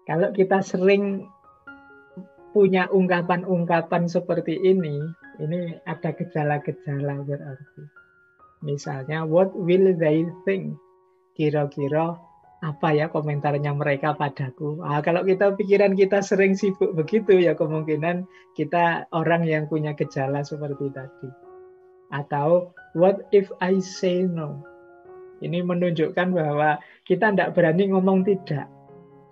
Kalau kita sering punya ungkapan-ungkapan seperti ini ada gejala-gejala berarti. Misalnya, what will they think? Kira-kira apa ya komentarnya mereka padaku? Kalau kita pikiran kita sering sibuk begitu, ya kemungkinan kita orang yang punya gejala seperti tadi. Atau, what if I say no? Ini menunjukkan bahwa kita tidak berani ngomong tidak.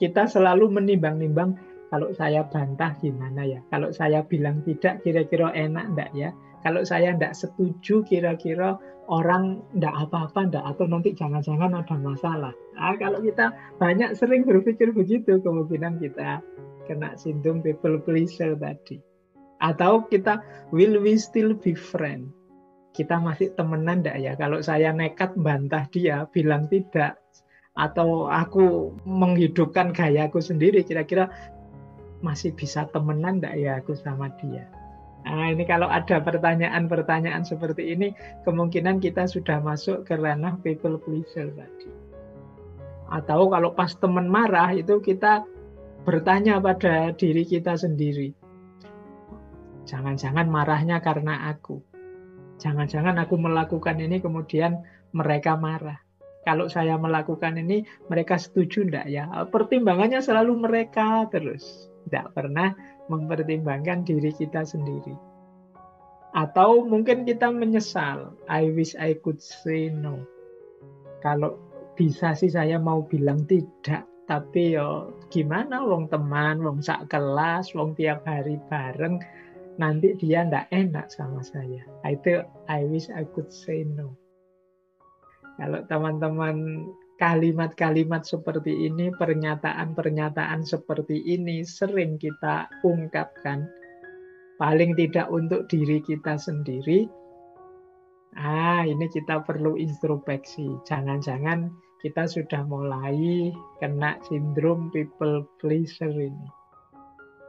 Kita selalu menimbang-nimbang, kalau saya bantah gimana ya? Kalau saya bilang tidak, kira-kira enak enggak ya? Kalau saya enggak setuju, kira-kira orang enggak apa-apa enggak? Atau nanti jangan-jangan ada masalah. Kalau kita banyak sering berpikir begitu, kemungkinan kita kena sindrom people pleaser tadi. Atau kita, will we still be friends? Kita masih temenan enggak ya? Kalau saya nekat bantah dia, bilang tidak, atau aku menghidupkan gayaku sendiri, kira-kira masih bisa temenan enggak ya aku sama dia? Nah, ini kalau ada pertanyaan-pertanyaan seperti ini, kemungkinan kita sudah masuk ke ranah people pleaser tadi. Atau kalau pas teman marah, itu kita bertanya pada diri kita sendiri. Jangan-jangan marahnya karena aku. Jangan-jangan aku melakukan ini kemudian mereka marah. Kalau saya melakukan ini, mereka setuju enggak ya? Pertimbangannya selalu mereka terus. Tidak pernah mempertimbangkan diri kita sendiri. Atau mungkin kita menyesal. I wish I could say no. Kalau bisa sih saya mau bilang tidak. Tapi yo gimana, wong teman, wong sak kelas, wong tiap hari bareng, nanti dia ndak enak sama saya. Itu I wish I could say no. Kalau teman-teman kalimat-kalimat seperti ini, pernyataan-pernyataan seperti ini sering kita ungkapkan, paling tidak untuk diri kita sendiri, ini kita perlu introspeksi. Jangan-jangan kita sudah mulai kena sindrom people pleaser ini.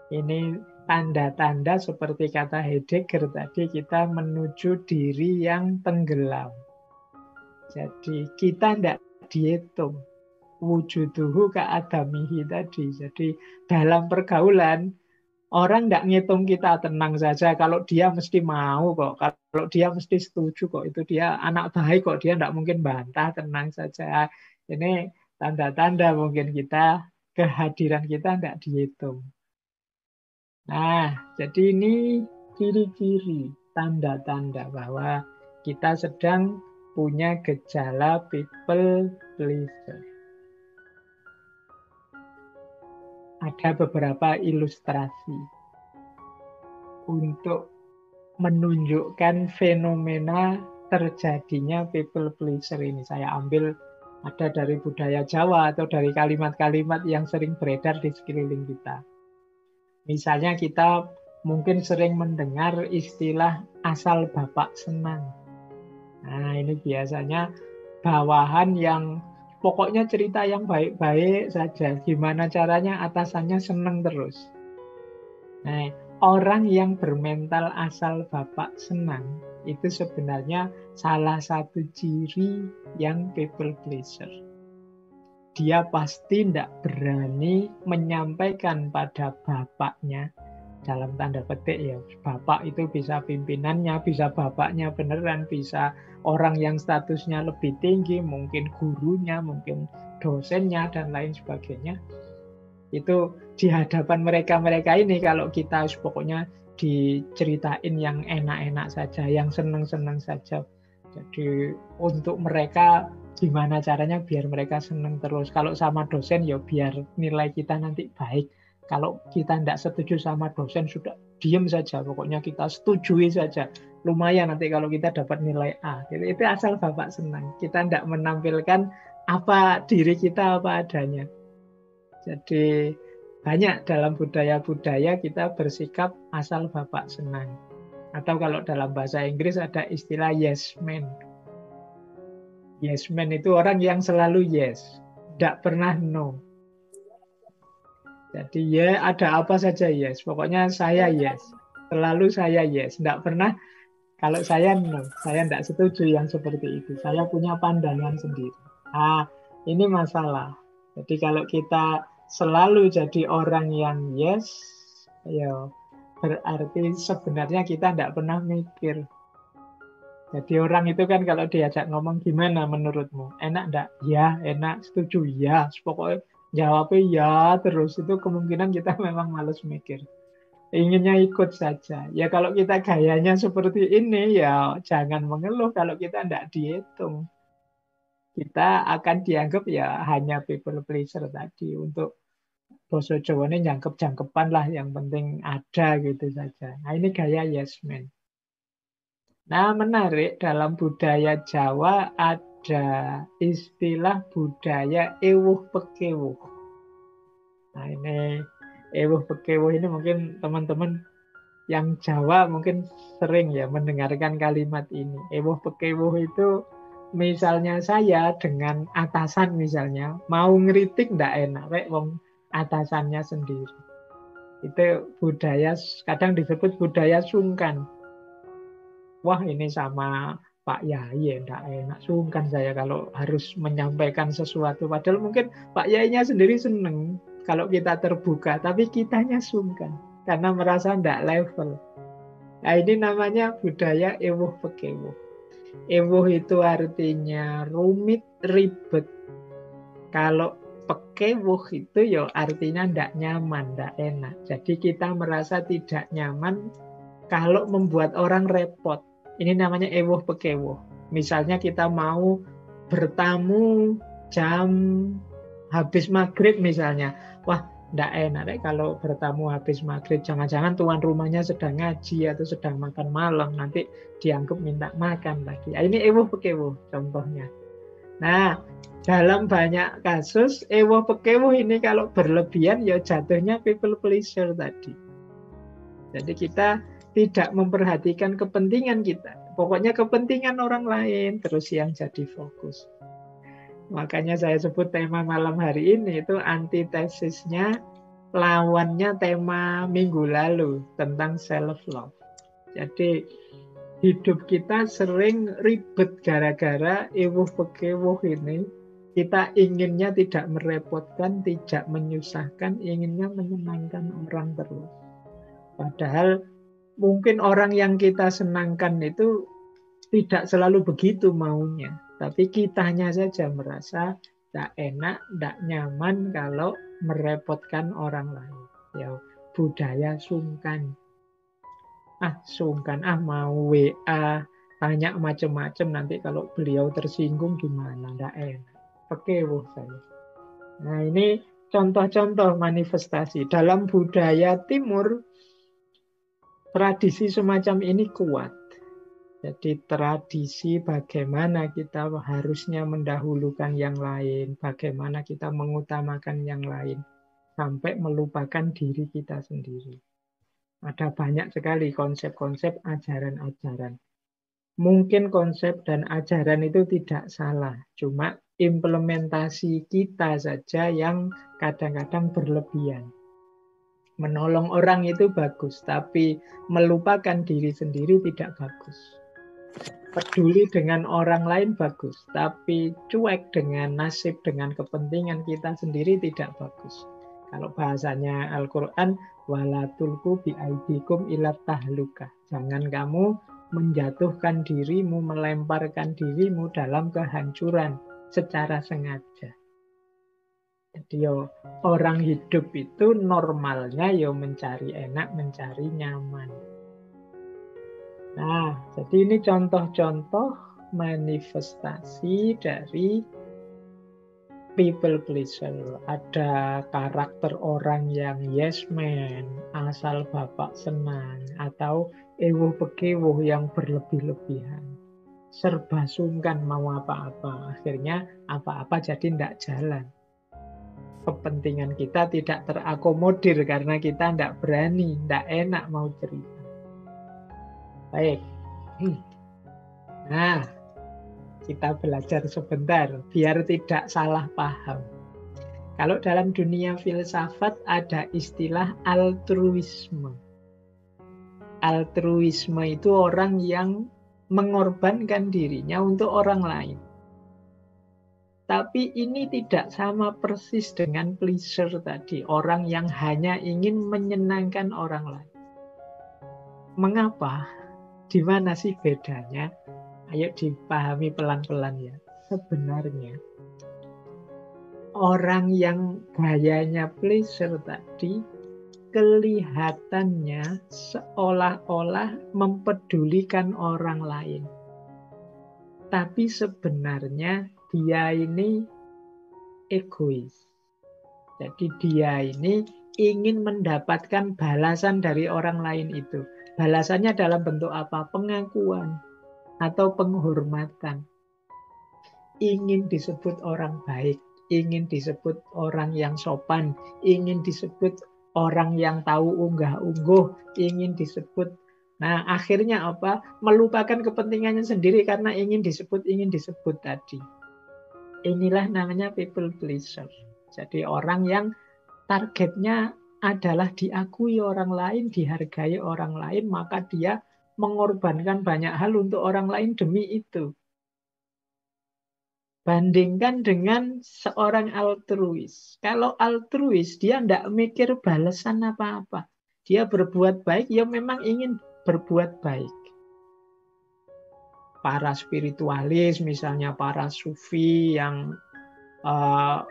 Ini tanda-tanda seperti kata Heidegger tadi, kita menuju diri yang tenggelam. Jadi kita tidak dihitung. Wujuduhu ka'adamihi tadi. Jadi dalam pergaulan, orang tidak ngitung kita, tenang saja. Kalau dia mesti mau kok. Kalau dia mesti setuju kok. Itu dia anak baik kok. Dia tidak mungkin bantah, tenang saja. Ini tanda-tanda mungkin kita, kehadiran kita tidak dihitung. Nah, jadi ini ciri-ciri, tanda-tanda bahwa kita sedang punya gejala people pleaser. Ada beberapa ilustrasi untuk menunjukkan fenomena terjadinya people pleaser ini. Saya ambil ada dari budaya Jawa atau dari kalimat-kalimat yang sering beredar di sekeliling kita. Misalnya kita mungkin sering mendengar istilah asal bapak senang. Nah, ini biasanya bawahan yang pokoknya cerita yang baik-baik saja. Gimana caranya atasannya senang terus. Nah, orang yang bermental asal bapak senang itu sebenarnya salah satu ciri yang people pleaser. Dia pasti tidak berani menyampaikan pada bapaknya, dalam tanda petik ya, bapak itu bisa pimpinannya, bisa bapaknya beneran, bisa orang yang statusnya lebih tinggi, mungkin gurunya, mungkin dosennya, dan lain sebagainya. Itu di hadapan mereka-mereka ini, kalau kita pokoknya diceritain yang enak-enak saja, yang senang-senang saja. Jadi untuk mereka gimana caranya biar mereka senang terus. Kalau sama dosen ya biar nilai kita nanti baik. Kalau kita tidak setuju sama dosen, sudah diam saja. Pokoknya kita setujui saja. Lumayan nanti kalau kita dapat nilai A. Itu asal bapak senang. Kita tidak menampilkan apa diri kita apa adanya. Jadi banyak dalam budaya-budaya kita bersikap asal bapak senang. Atau kalau dalam bahasa Inggris ada istilah yes man. Yes man itu orang yang selalu yes. Tidak pernah no. Jadi ya ada apa saja yes. Pokoknya saya yes. Selalu saya yes. Tidak pernah kalau saya no. Saya tidak setuju yang seperti itu. Saya punya pandangan sendiri. Ini masalah. Jadi kalau kita selalu jadi orang yang yes, ya berarti sebenarnya kita tidak pernah mikir. Jadi orang itu kan kalau diajak ngomong gimana menurutmu? Enak enggak? Ya, enak, setuju, ya. Pokoknya jawabnya ya terus. Itu kemungkinan kita memang males mikir. Inginnya ikut saja. Ya kalau kita gayanya seperti ini, ya jangan mengeluh kalau kita tidak dihitung. Kita akan dianggap ya hanya people pleaser tadi. Untuk Boso Jawa ini jangkep-jangkepan lah, yang penting ada gitu saja. Nah ini gaya yes man. Nah, menarik dalam budaya Jawa ada istilah budaya ewuh pekewuh. Nah, ini ewuh pekewuh ini mungkin teman-teman yang Jawa mungkin sering ya mendengarkan kalimat ini. Ewuh pekewuh itu misalnya saya dengan atasan misalnya mau ngeritik ndak enak, wong atasannya sendiri. Itu budaya, kadang disebut budaya sungkan. Wah ini sama Pak Yai enggak enak, sungkan saya kalau harus menyampaikan sesuatu. Padahal mungkin Pak Yainya sendiri seneng kalau kita terbuka, tapi kitanya sungkan karena merasa enggak level. Nah ini namanya budaya ewuh pekewuh. Ewuh itu artinya rumit, ribet. Kalau pekewuh itu ya artinya enggak nyaman, enggak enak. Jadi kita merasa tidak nyaman kalau membuat orang repot. Ini namanya ewuh pekewuh. Misalnya kita mau bertamu jam habis maghrib misalnya. Wah, ndak enak deh kalau bertamu habis maghrib. Jangan-jangan tuan rumahnya sedang ngaji atau sedang makan malam. Nanti dianggap minta makan lagi. Nah, ini ewuh pekewuh contohnya. Nah, dalam banyak kasus ewuh pekewuh ini kalau berlebihan ya jatuhnya people pleaser tadi. Jadi kita tidak memperhatikan kepentingan kita. Pokoknya kepentingan orang lain terus yang jadi fokus. Makanya saya sebut tema malam hari ini itu antitesisnya, lawannya tema minggu lalu tentang self-love. Jadi hidup kita sering ribet gara-gara ewuh pekewuh ini. Kita inginnya tidak merepotkan, tidak menyusahkan, inginnya menyenangkan orang terus. Padahal mungkin orang yang kita senangkan itu tidak selalu begitu maunya. Tapi kitanya saja merasa tidak enak, tidak nyaman kalau merepotkan orang lain. Ya, budaya sungkan. Sungkan, mau WA, tanya macam-macam, nanti kalau beliau tersinggung gimana, tidak enak. Pekewuh saya. Nah ini contoh-contoh manifestasi. Dalam budaya timur, tradisi semacam ini kuat. Jadi tradisi bagaimana kita harusnya mendahulukan yang lain, bagaimana kita mengutamakan yang lain, sampai melupakan diri kita sendiri. Ada banyak sekali konsep-konsep ajaran-ajaran. Mungkin konsep dan ajaran itu tidak salah, cuma implementasi kita saja yang kadang-kadang berlebihan. Menolong orang itu bagus, tapi melupakan diri sendiri tidak bagus. Peduli dengan orang lain bagus, tapi cuek dengan nasib, dengan kepentingan kita sendiri tidak bagus. Kalau bahasanya Al-Quran, wala tulqu biaidikum ila tahluka. Jangan kamu menjatuhkan dirimu, melemparkan dirimu dalam kehancuran secara sengaja. Jadi orang hidup itu normalnya mencari enak, mencari nyaman. Nah, jadi ini contoh-contoh manifestasi dari people pleaser. Ada karakter orang yang yes man, asal bapak senang, atau ewuh pekewuh yang berlebih-lebihan. Serba sungkan mau apa-apa, akhirnya apa-apa jadi tidak jalan. Kepentingan kita tidak terakomodir karena kita tidak berani, tidak enak mau cerita. Baik. Nah, kita belajar sebentar biar tidak salah paham. Kalau dalam dunia filsafat ada istilah altruisme. Altruisme itu orang yang mengorbankan dirinya untuk orang lain. Tapi ini tidak sama persis dengan pleaser tadi, orang yang hanya ingin menyenangkan orang lain. Mengapa? Di mana sih bedanya? Ayo dipahami pelan-pelan ya. Sebenarnya orang yang gayanya pleaser tadi kelihatannya seolah-olah mempedulikan orang lain. Tapi sebenarnya dia ini egois. Jadi dia ini ingin mendapatkan balasan dari orang lain itu. Balasannya dalam bentuk apa? Pengakuan atau penghormatan. Ingin disebut orang baik, ingin disebut orang yang sopan, ingin disebut orang yang tahu unggah-ungguh, ingin disebut. Nah, akhirnya apa? Melupakan kepentingannya sendiri karena ingin disebut tadi. Inilah namanya people pleaser. Jadi orang yang targetnya adalah diakui orang lain, dihargai orang lain, maka dia mengorbankan banyak hal untuk orang lain demi itu. Bandingkan dengan seorang altruis. Kalau altruis, dia tidak mikir balasan apa-apa. Dia berbuat baik, ya memang ingin berbuat baik. Para spiritualis, misalnya para sufi yang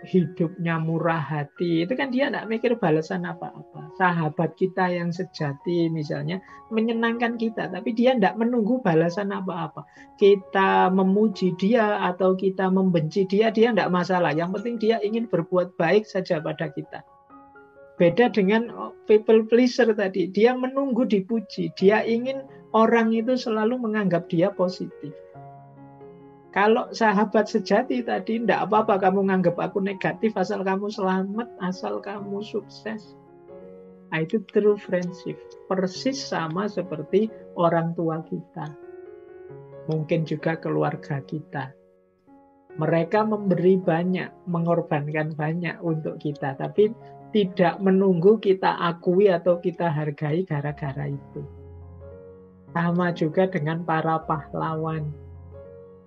hidupnya murah hati, itu kan dia tidak mikir balasan apa-apa. Sahabat kita yang sejati misalnya menyenangkan kita, tapi dia tidak menunggu balasan apa-apa. Kita memuji dia atau kita membenci dia tidak masalah. Yang penting dia ingin berbuat baik saja pada kita. Beda dengan people pleaser tadi, dia menunggu dipuji, dia ingin orang itu selalu menganggap dia positif. Kalau sahabat sejati tadi, tidak apa-apa kamu nganggap aku negatif, asal kamu selamat, asal kamu sukses. Nah, itu true friendship. Persis sama seperti orang tua kita. Mungkin juga keluarga kita. Mereka memberi banyak, mengorbankan banyak untuk kita, tapi tidak menunggu kita akui atau kita hargai gara-gara itu. Sama juga dengan para pahlawan.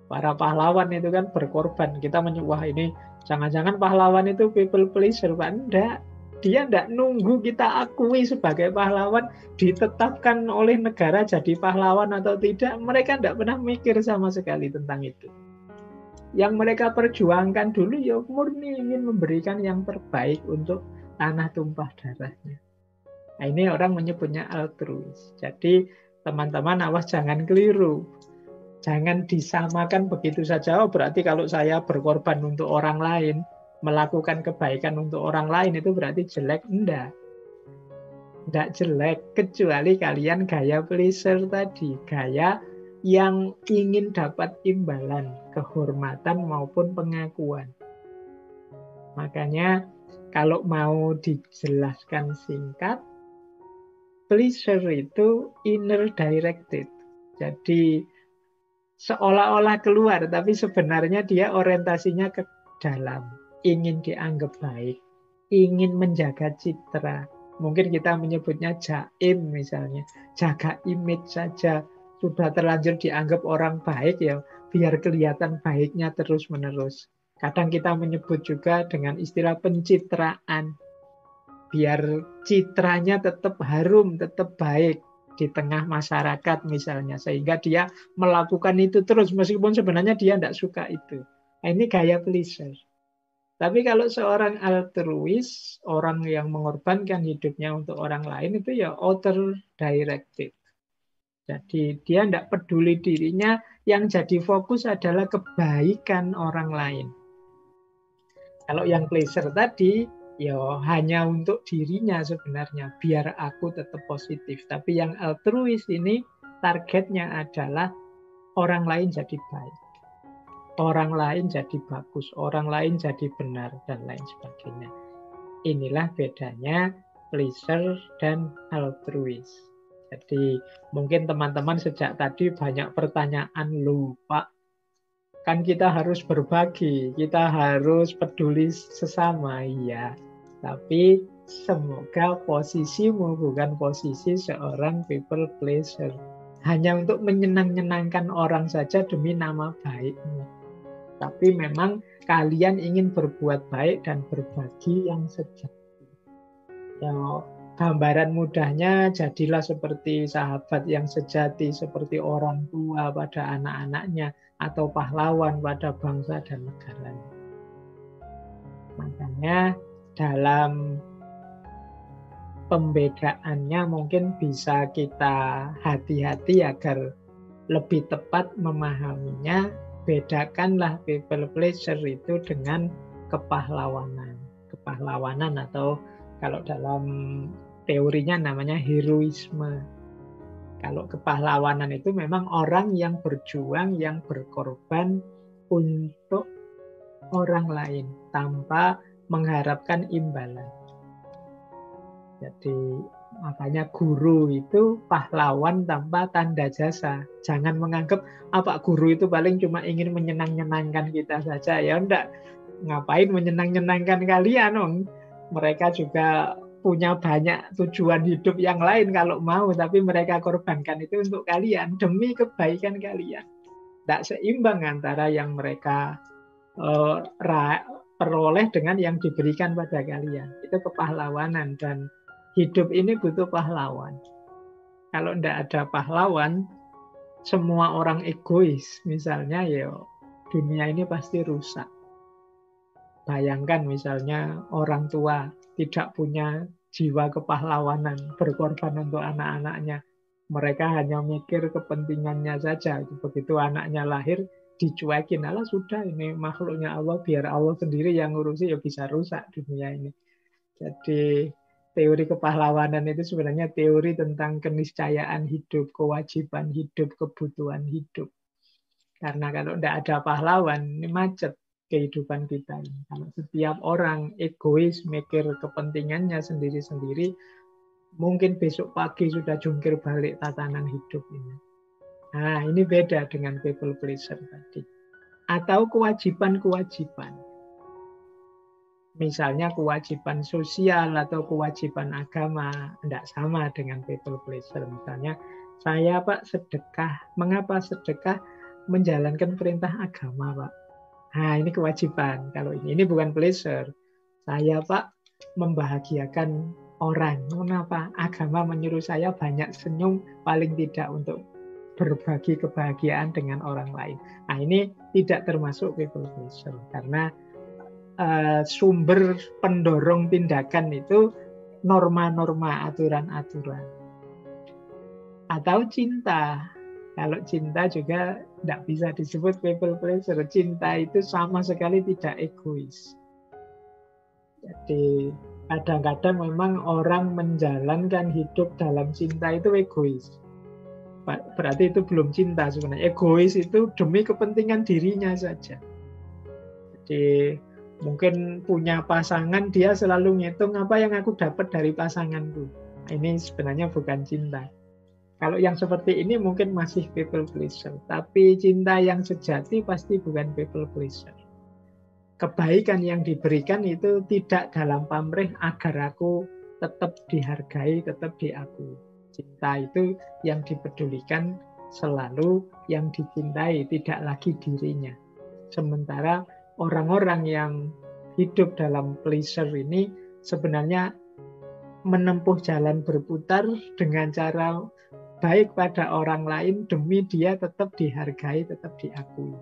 Para pahlawan itu kan berkorban. Kita wah ini jangan-jangan pahlawan itu people pleaser, Pak. Enggak. Dia enggak nunggu kita akui sebagai pahlawan, ditetapkan oleh negara jadi pahlawan atau tidak. Mereka enggak pernah mikir sama sekali tentang itu. Yang mereka perjuangkan dulu ya murni ingin memberikan yang terbaik untuk tanah tumpah darahnya. Nah, ini orang menyebutnya altruis. Jadi teman-teman awas jangan keliru. Jangan disamakan begitu saja. Oh, berarti kalau saya berkorban untuk orang lain, melakukan kebaikan untuk orang lain itu berarti jelek. Enggak. Enggak jelek. Kecuali kalian gaya pleaser tadi. Gaya yang ingin dapat imbalan, kehormatan maupun pengakuan. Makanya kalau mau dijelaskan singkat, pleaser itu inner directed. Jadi seolah-olah keluar, tapi sebenarnya dia orientasinya ke dalam. Ingin dianggap baik, ingin menjaga citra. Mungkin kita menyebutnya jaim misalnya. Jaga image saja. Sudah terlanjur dianggap orang baik ya, biar kelihatan baiknya terus-menerus. Kadang kita menyebut juga dengan istilah pencitraan. Biar citranya tetap harum, tetap baik di tengah masyarakat misalnya. Sehingga dia melakukan itu terus, meskipun sebenarnya dia tidak suka itu. Nah, ini gaya pleaser. Tapi kalau seorang altruis, orang yang mengorbankan hidupnya untuk orang lain, itu ya outer directed. Jadi dia tidak peduli dirinya, yang jadi fokus adalah kebaikan orang lain. Kalau yang pleaser tadi, ya hanya untuk dirinya sebenarnya, biar aku tetap positif. Tapi yang altruis ini targetnya adalah orang lain jadi baik, orang lain jadi bagus, orang lain jadi benar, dan lain sebagainya. Inilah bedanya pleaser dan altruis. Jadi mungkin teman-teman sejak tadi banyak pertanyaan, loh Pak, kan kita harus berbagi, kita harus peduli sesama, iya. Tapi semoga posisimu bukan posisi seorang people pleaser. Hanya untuk menyenang-nyenangkan orang saja demi nama baikmu. Tapi memang kalian ingin berbuat baik dan berbagi yang sejati. Ya, gambaran mudahnya jadilah seperti sahabat yang sejati, seperti orang tua pada anak-anaknya, atau pahlawan pada bangsa dan negaranya. Makanya dalam pembedaannya mungkin bisa kita hati-hati agar lebih tepat memahaminya. Bedakanlah people pleasure itu dengan kepahlawanan. Kepahlawanan atau kalau dalam teorinya namanya heroisme. Kalau kepahlawanan itu memang orang yang berjuang, yang berkorban untuk orang lain tanpa mengharapkan imbalan. Jadi makanya guru itu pahlawan tanpa tanda jasa. Jangan menganggap apa guru itu paling cuma ingin menyenang-nyenangkan kita saja. Ya enggak, ngapain menyenang-nyenangkan kalian? Dong. Mereka juga punya banyak tujuan hidup yang lain kalau mau, tapi mereka korbankan itu untuk kalian, demi kebaikan kalian. Tidak seimbang antara yang mereka peroleh dengan yang diberikan pada kalian. Itu kepahlawanan, dan hidup ini butuh pahlawan. Kalau tidak ada pahlawan, semua orang egois, misalnya, ya dunia ini pasti rusak. Bayangkan misalnya orang tua tidak punya jiwa kepahlawanan, berkorban untuk anak-anaknya. Mereka hanya mikir kepentingannya saja. Begitu anaknya lahir, dicuekin. Alah sudah, ini makhluknya Allah, biar Allah sendiri yang ngurusi, ya bisa rusak dunia ini. Jadi teori kepahlawanan itu sebenarnya teori tentang keniscayaan hidup, kewajiban hidup, kebutuhan hidup. Karena kalau tidak ada pahlawan, ini macet kehidupan kita ini. Kalau setiap orang egois, mikir kepentingannya sendiri-sendiri, mungkin besok pagi sudah jungkir balik tatanan hidup ini. Nah, ini beda dengan people pleasure tadi. Atau kewajiban-kewajiban. Misalnya kewajiban sosial atau kewajiban agama, tidak sama dengan people pleasure. Misalnya, saya Pak sedekah. Mengapa sedekah? Menjalankan perintah agama Pak. Nah, ini kewajiban. Kalau ini bukan pleasure. Saya Pak membahagiakan orang. Kenapa? Agama menyuruh saya banyak senyum, paling tidak untuk berbagi kebahagiaan dengan orang lain. Nah, ini tidak termasuk people pleasure. Karena sumber pendorong tindakan itu norma-norma, aturan-aturan. Atau cinta. Kalau cinta juga tidak bisa disebut people pleasure. Cinta itu sama sekali tidak egois. Jadi kadang-kadang memang orang menjalankan hidup dalam cinta itu egois. Berarti itu belum cinta sebenarnya. Egois itu demi kepentingan dirinya saja. Jadi mungkin punya pasangan, dia selalu ngitung apa yang aku dapat dari pasanganku. Ini sebenarnya bukan cinta. Kalau yang seperti ini mungkin masih people pleasure. Tapi cinta yang sejati pasti bukan people pleasure. Kebaikan yang diberikan itu tidak dalam pamrih agar aku tetap dihargai, tetap diakui. Cinta itu yang dipedulikan selalu yang dicintai, tidak lagi dirinya. Sementara orang-orang yang hidup dalam pleasure ini sebenarnya menempuh jalan berputar dengan cara baik pada orang lain demi dia tetap dihargai, tetap diakui.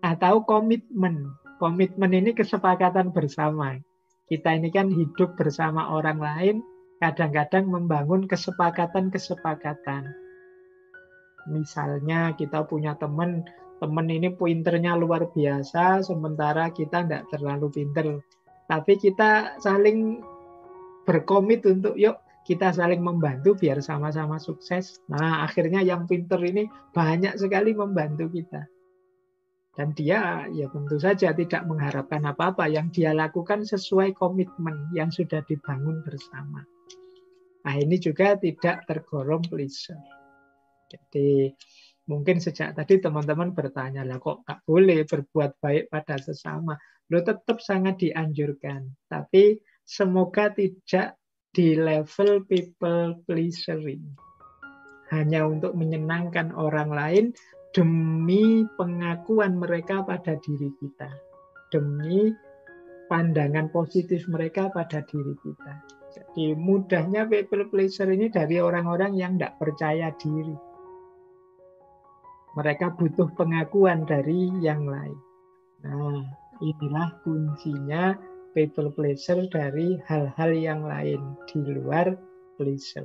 Atau komitmen. Komitmen ini kesepakatan bersama. Kita ini kan hidup bersama orang lain, kadang-kadang membangun kesepakatan-kesepakatan. Misalnya kita punya teman ini pinternya luar biasa, sementara kita tidak terlalu pinter. Tapi kita saling berkomit untuk yuk kita saling membantu biar sama-sama sukses. Nah, akhirnya yang pinter ini banyak sekali membantu kita. Dan dia ya tentu saja tidak mengharapkan apa-apa. Yang dia lakukan sesuai komitmen yang sudah dibangun bersama. Nah, ini juga tidak tergolong pleasure. Jadi mungkin sejak tadi teman-teman bertanya, lah kok nggak boleh berbuat baik pada sesama? Lo tetap sangat dianjurkan. Tapi semoga tidak di level people pleasing. Hanya untuk menyenangkan orang lain demi pengakuan mereka pada diri kita, demi pandangan positif mereka pada diri kita. Jadi mudahnya people pleaser ini dari orang-orang yang tidak percaya diri. Mereka butuh pengakuan dari yang lain. Nah, inilah kuncinya people pleaser dari hal-hal yang lain di luar pleaser.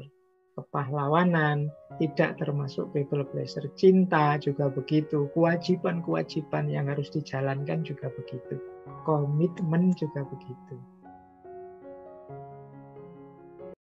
Kepahlawanan tidak termasuk people pleaser. Cinta juga begitu. Kewajiban-kewajiban yang harus dijalankan juga begitu. Komitmen juga begitu.